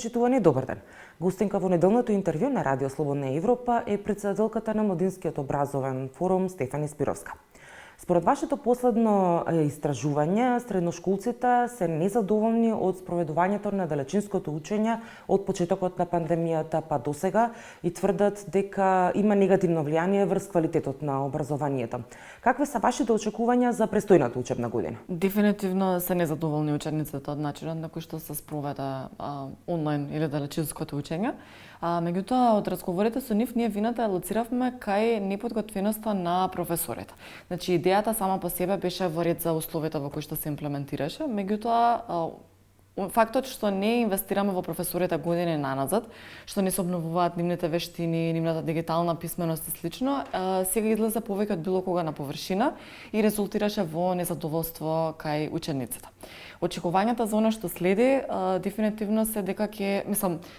почитувани, добар ден. Гостинка во неделното интервју на Радио Слободна Европа е претседателката на Младинскиот образовен форум Стефани Спировска. Според вашето последно истражување, средношколците се незадоволни од спроведувањето на далечинското учење од почетокот на пандемијата па досега и тврдат дека има негативно влијание врз квалитетот на образованието. Какви се вашите очекувања за престојната учебна година? Дефинитивно се незадоволни учениците од начинот на кој што се спроведа онлайн или далечинското учење. Меѓутоа, од разговорите со нив, ние вината лоциравме кај неподготвеноста на професорите. Значи, идејата сама по себе беше во ред за условията во кои што се имплементираше, меѓутоа, фактот што не инвестираме во професорите години наназад, што не се обновуваат нивните вештини, нивната дигитална писменост и слично, сега излезе повеќе од било кога на површина и резултираше во незадоволство кај учениците. Очекувањата за она што следи дефинитивно се дека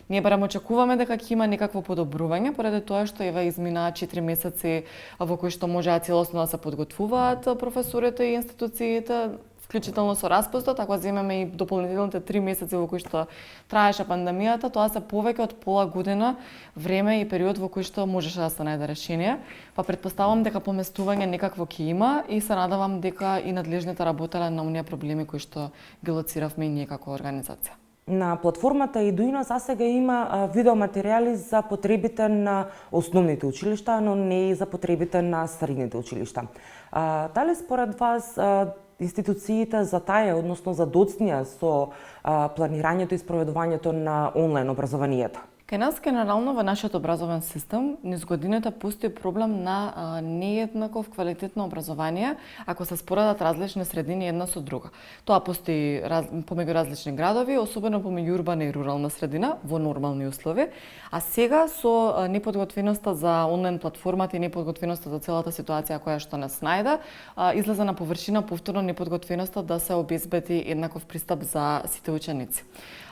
ние барем очекуваме дека ќе има некакво подобрување поради тоа што ева изминаа 4 месеци во кои што можеа целосно да се подготвуваат професорите и институциите, вклучително со распустот, ако земеме и дополнителните 3 месеци во кои што траеше пандемијата, тоа се повеќе од пола година време и период во кој што можеше да се најде решение. Па претпоставам дека поместување некакво ќе има и се надевам дека и надлежните работеле на оние проблеми кои што ги лоциравме и ние како организација. На платформата Eduino засега има видеоматеријали за потребите на основните училишта, но не и за потребите на средните училишта. Дали според вас институциите затаја, односно задоцнија со планирањето и спроведувањето на онлайн образованието? Кај нас, генерално, во нашиот образовен систем, низ годините постои проблем на нееднаков квалитет на образование, ако се споредат различни средини една со друга. Тоа постои помеѓу различни градови, особено помеѓу урбана и рурална средина, во нормални услови. А сега, со неподготвеноста за онлайн платформата и неподготвеноста за целата ситуација која што нас најде, излезе на површина повторно неподготвеноста да се обезбеди еднаков пристап за сите ученици.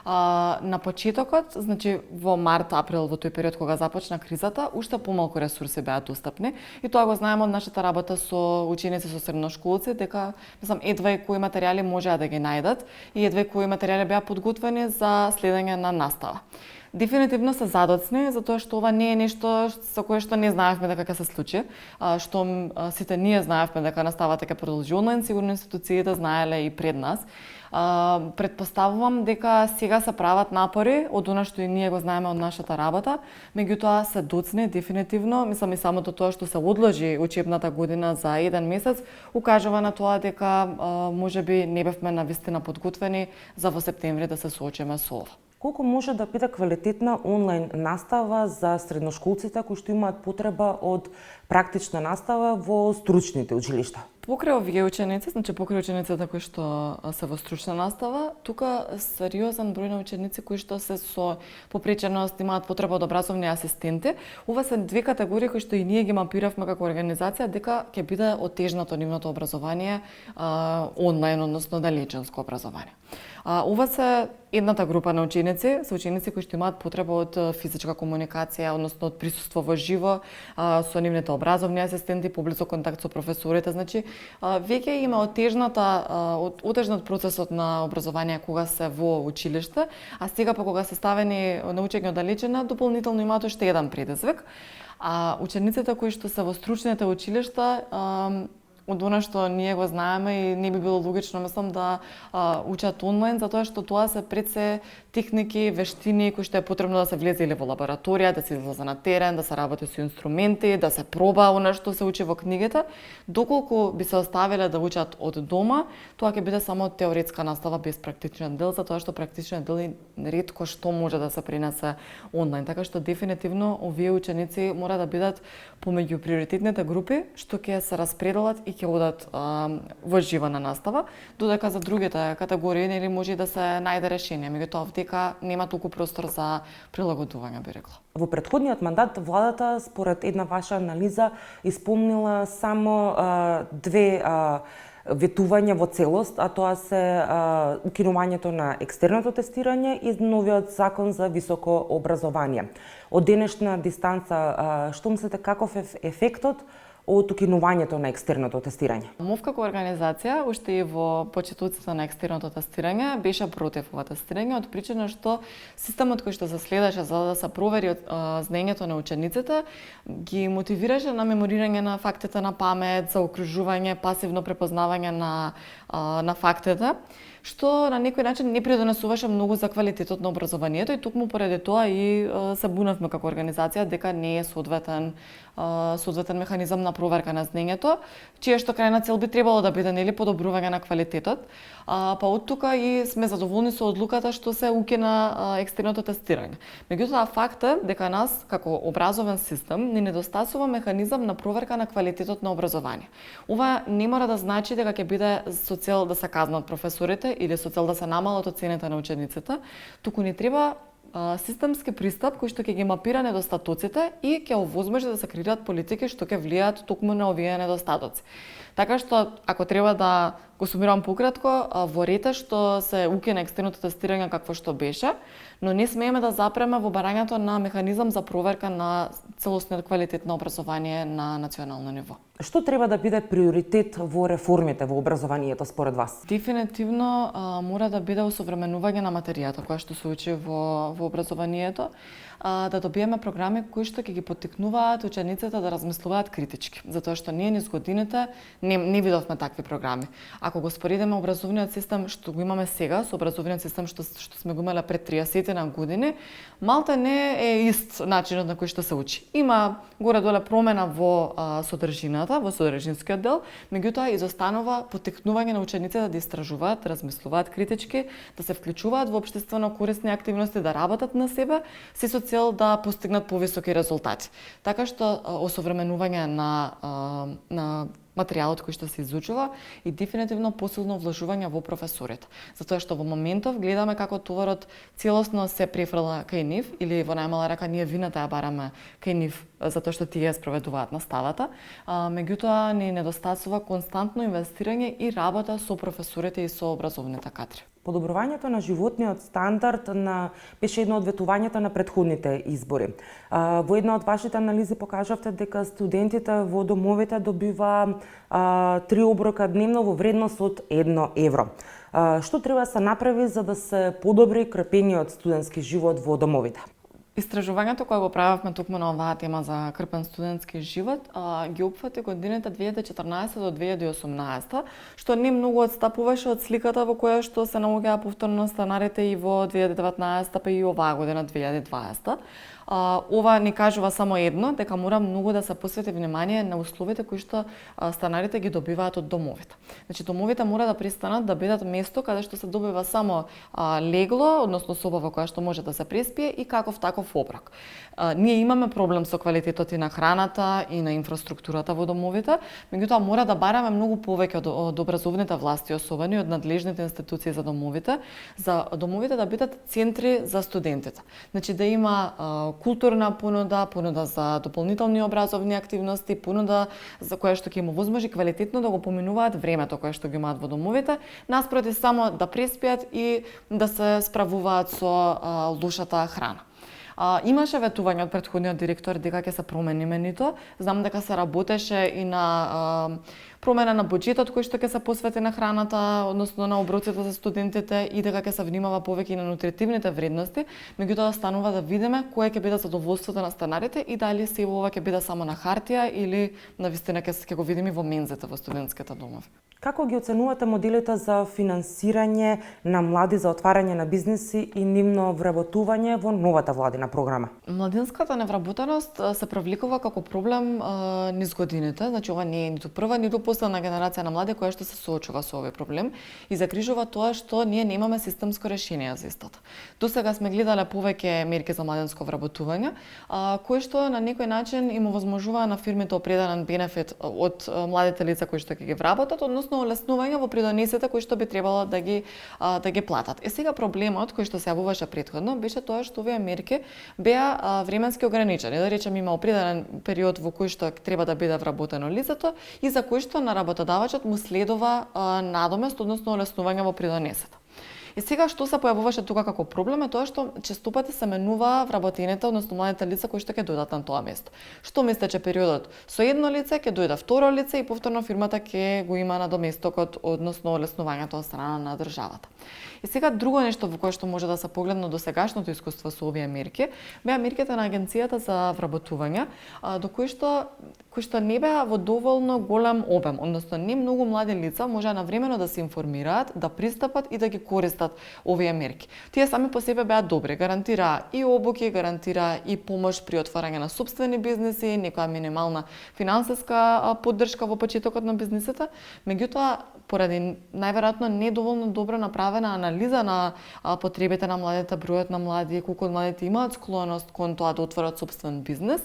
На почетокот, значи во март, април, во тој период кога започна кризата, уште помалку ресурси беа достапни и тоа го знаеме од нашата работа со ученици со средношколци, дека едва и кои материјали можеа да ги најдат и едва и кои материјали беа подготвени за следење на настава. Дефинитивно се задоцни, затоа што ова не е нешто со кое што не знаевме дека ќе се случи, што сите ние знаевме дека наставата ќе продолжи онлайн, сигурно институциите знаеле и пред нас. Предпоставувам дека сега се прават напори од она што и ние го знаеме од нашата работа, меѓутоа се доцни дефинитивно, и самото тоа што се одложи учебната година за 1 месец, укажува на тоа дека можеби не бевме навистина подготвени за во септември да се соочиме со ова. Колку може да биде квалитетна онлайн настава за средношколците кои што имаат потреба од практична настава во стручните училишта? Покрај овие ученици, значи покрај учениците кои што се во стручна настава, тука сериозен број на ученици кои што се со попреченост имаат потреба од образовни асистенти. Ова се две категории кои што и ние ги мапиравме како организација дека ќе биде отежнато нивното образование онлайн, односно далечинско образование. Ова се едната група на ученици, се ученици кои што имаат потреба од физичка комуникација, односно од присуство во живо со нивните образовни асистенти, поблисок контакт со професорите, значи веќе има отежнат процесот на образование кога се во училиште, а сега па кога се ставени на учење од далечина, дополнително имаат уште еден предизвик. А учениците кои што се во стручните училишта, од она што ние го знаеме и не би било логично, да учат онлайн, затоа што тоа се пред се техники, вештини кои што е потребно да се влезе или во лабораторија, да се излезе на терен, да се работи со инструменти, да се проба она што се учи во книгите. Доколку би се оставиле да учат од дома, тоа ќе биде само теоретска настава без практичен дел, затоа што практичен дел ретко што може да се пренесе онлайн. Така што дефинитивно овие ученици мора да бидат помеѓу приоритетните групи што ќе се распределат и ќе одат во живана настава, додека за другите категории нели може да се најде решение, меѓутоа дека нема толку простор за прилагодување, би рекла. Во претходниот мандат владата, според една ваша анализа, исполнила само две ветувања во целост, а тоа се укинувањето на екстерното тестирање и новиот закон за високо образование. Од денешна дистанца, што мислите каков е ефектот од укинувањето на екстерното тестирање? МОВ како организација, уште и во почетоците на екстерното тестирање, беше против ова тестирање, од причина што системот кој што се следеше за да се провери знаењето на учениците, ги мотивираше на меморирање на фактите на памет, за окружување, пасивно препознавање на фактите, што на некој начин не придонесуваше многу за квалитетот на образованието и токму поради тоа и се бунавме како организација дека не е соодветен механизам на проверка на знаењето, чија што крајна цел би требало да биде нели подобрување на квалитетот. Па од тука и сме задоволни со одлуката што се укина екстерното тестирање. Меѓутоа факт е дека нас како образовен систем ни недостасува механизам на проверка на квалитетот на образование. Ова не мора да значи дека ќе биде со цел да се казнат професорите или со цел да се намалат оценките на учениците, туку ни треба системски пристап кој што ќе ги мапира недостатоците и ќе овозможи да се креираат политики што ќе влијаат токму на овие недостатоци. Така што, ако треба да го сумирам пократко, во ред што се укина екстерното тестирање какво што беше, но не смееме да запреме во барањето на механизам за проверка на целосниот квалитет на образование на национално ниво. Што треба да биде приоритет во реформите во образованието според вас? Дефинитивно мора да биде осовременување на материјата која што се учи во образованието, да добиеме програми кои што ќе ги поттикнуваат учениците да размислуваат критички, затоа што ние низ годините не видовме такви програми. Ако го споредиме образовниот систем што го имаме сега со образовниот систем што сме го имале пред 30 на години, малта не е ист начинот на кој што се учи. Има горе-доле промена во содржината, во содржинскиот дел, меѓутоа изостанува поттикнување на учениците да истражуваат, да размислуваат критички, да се вклучуваат во општествено корисни активности, да работат на себе, се со цел да постигнат повисоки резултати. Така што осовременување на материјалот кој што се изучува и дефинитивно посилно вложување во професорите. Затоа што во моментов гледаме како товарот целосно се префрла кај нив или во најмала рака ние вината ја бараме кај нив затоа што тие спроведуваат наставата, меѓутоа ни недостасува константно инвестирање и работа со професорите и со образовните кадри. Подобрувањето на животниот стандард беше едно од ветувањата на претходните избори. Во една од вашите анализи покажавте дека студентите во домовите добива 3 оброка дневно во вредност од 1 евро. Што треба да се направи за да се подобри крпениот студентски живот во домовите? Истражувањето кое го правевме токму на оваа тема за крпен студентски живот ги опфати годините 2014 до 2018, што не многу отстапуваше од сликата во која што се наоѓаа повторно станарите и во 2019 па и оваа година 2020. Ова ни кажува само едно, дека мора многу да се посвети внимание на условите кои што станарите ги добиваат од домовите. Значи, домовите мора да пристанат да бидат место каде што се добива само легло, односно соба во која што може да се преспие и каков таков оброк. Ние имаме проблем со квалитетот и на храната и на инфраструктурата во домовите, меѓутоа мора да бараме многу повеќе од образовните власти, особено и од надлежните институции за домовите да бидат центри за студентите. Значи да има културна понуда за дополнителни образовни активности, понуда за која што ќе им овозможи квалитетно да го поминуваат времето кое што ги имаат во домовите, наспроти само да преспиат и да се справуваат со лошата храна. Имаше ветување од претходниот директор дека ќе се промени менито. Знам дека се работеше и на промена на буџетот кој што ќе се посвети на храната, односно на оброците за студентите и дека ќе се внимава повеќе и на нутритивните вредности, меѓутоа станува да видиме кое ќе биде задоволството на станарите и дали се ова ќе биде само на хартија или навистина ќе го видиме во мензите во студентските домови. Како ги оценувате моделите за финансирање на млади за отварање на бизнеси и нивно вработување во новата владина програма? Младинската невработеност се привлекува како проблем низ годините, значи ова не е ниту прва, ниту последна генерација на млади која што се соочува со овој проблем и загрижува тоа што ние немаме системско решение за истото. Досега сме гледале повеќе мерки за младинско вработување, кои што на некој начин им овозможува на фирмите определен бенефит од младите лица кои што ќе ги вработат, односно олеснување во придонесите кои што би требало да ги платат. Сега проблемот кој што се јавуваше претходно беше тоа што овие мерки беа временски ограничени. Да речем има определен период во кој што треба да биде вработено лицето и за кој што на работодавачот му следува надомест, односно олеснување во придонесите. И сега што се појавуваше тука како проблем е тоа што често пати се менува вработените, односно младите лица кои што ќе дојдат на тоа место. Што истече периодот со едно лице, ќе дојде второ лице и повторно фирмата ќе го има надоместокот, односно олеснувањето од страна на државата. И сега друго нешто во кое што може да се погледне до сегашното искуство со овие мерки, беа мерките на агенцијата за вработување, до кои што не беа во доволно голем обем, односно не многу млади лица можеа навремено да се информираат, да пристапат и да ги користат овие мерки. Тие сами по себе беа добри, гарантираа и обуки, гарантираа и помош при отварање на сопствени бизниси, некоја минимална финансиска поддршка во почетокот на бизнисите, меѓутоа поради најверојатно недоволно добро направена анализа на потребите на младите, бројот на млади, колку од младите имаат склоност кон тоа да отворат сопствен бизнис,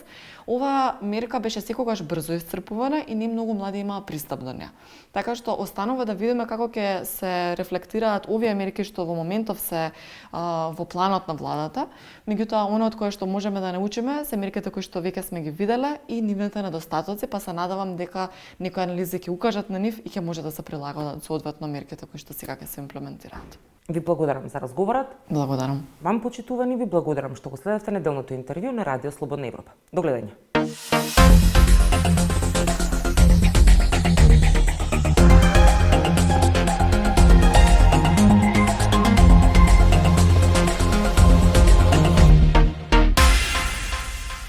оваа мерка беше секогаш брзо исцрпувана и не многу млади имаа пристап до неа. Така што останува да видиме како ќе се рефлектираат овие мерки што во моментов се во планот на владата. Меѓутоа, оно од кое што можеме да научиме се мерките кои што веќе сме ги виделе и нивните недостатоци, па се надевам дека некои анализи ќе укажат на нив и ќе може да се прилагаат соодветно мерките кои што сега ќе се имплементираат. Ви благодарам за разговорот. Благодарам. Вам, почитувани, ви благодарам што го следевте неделното интервју на Радио Слободна Европа. До гледање.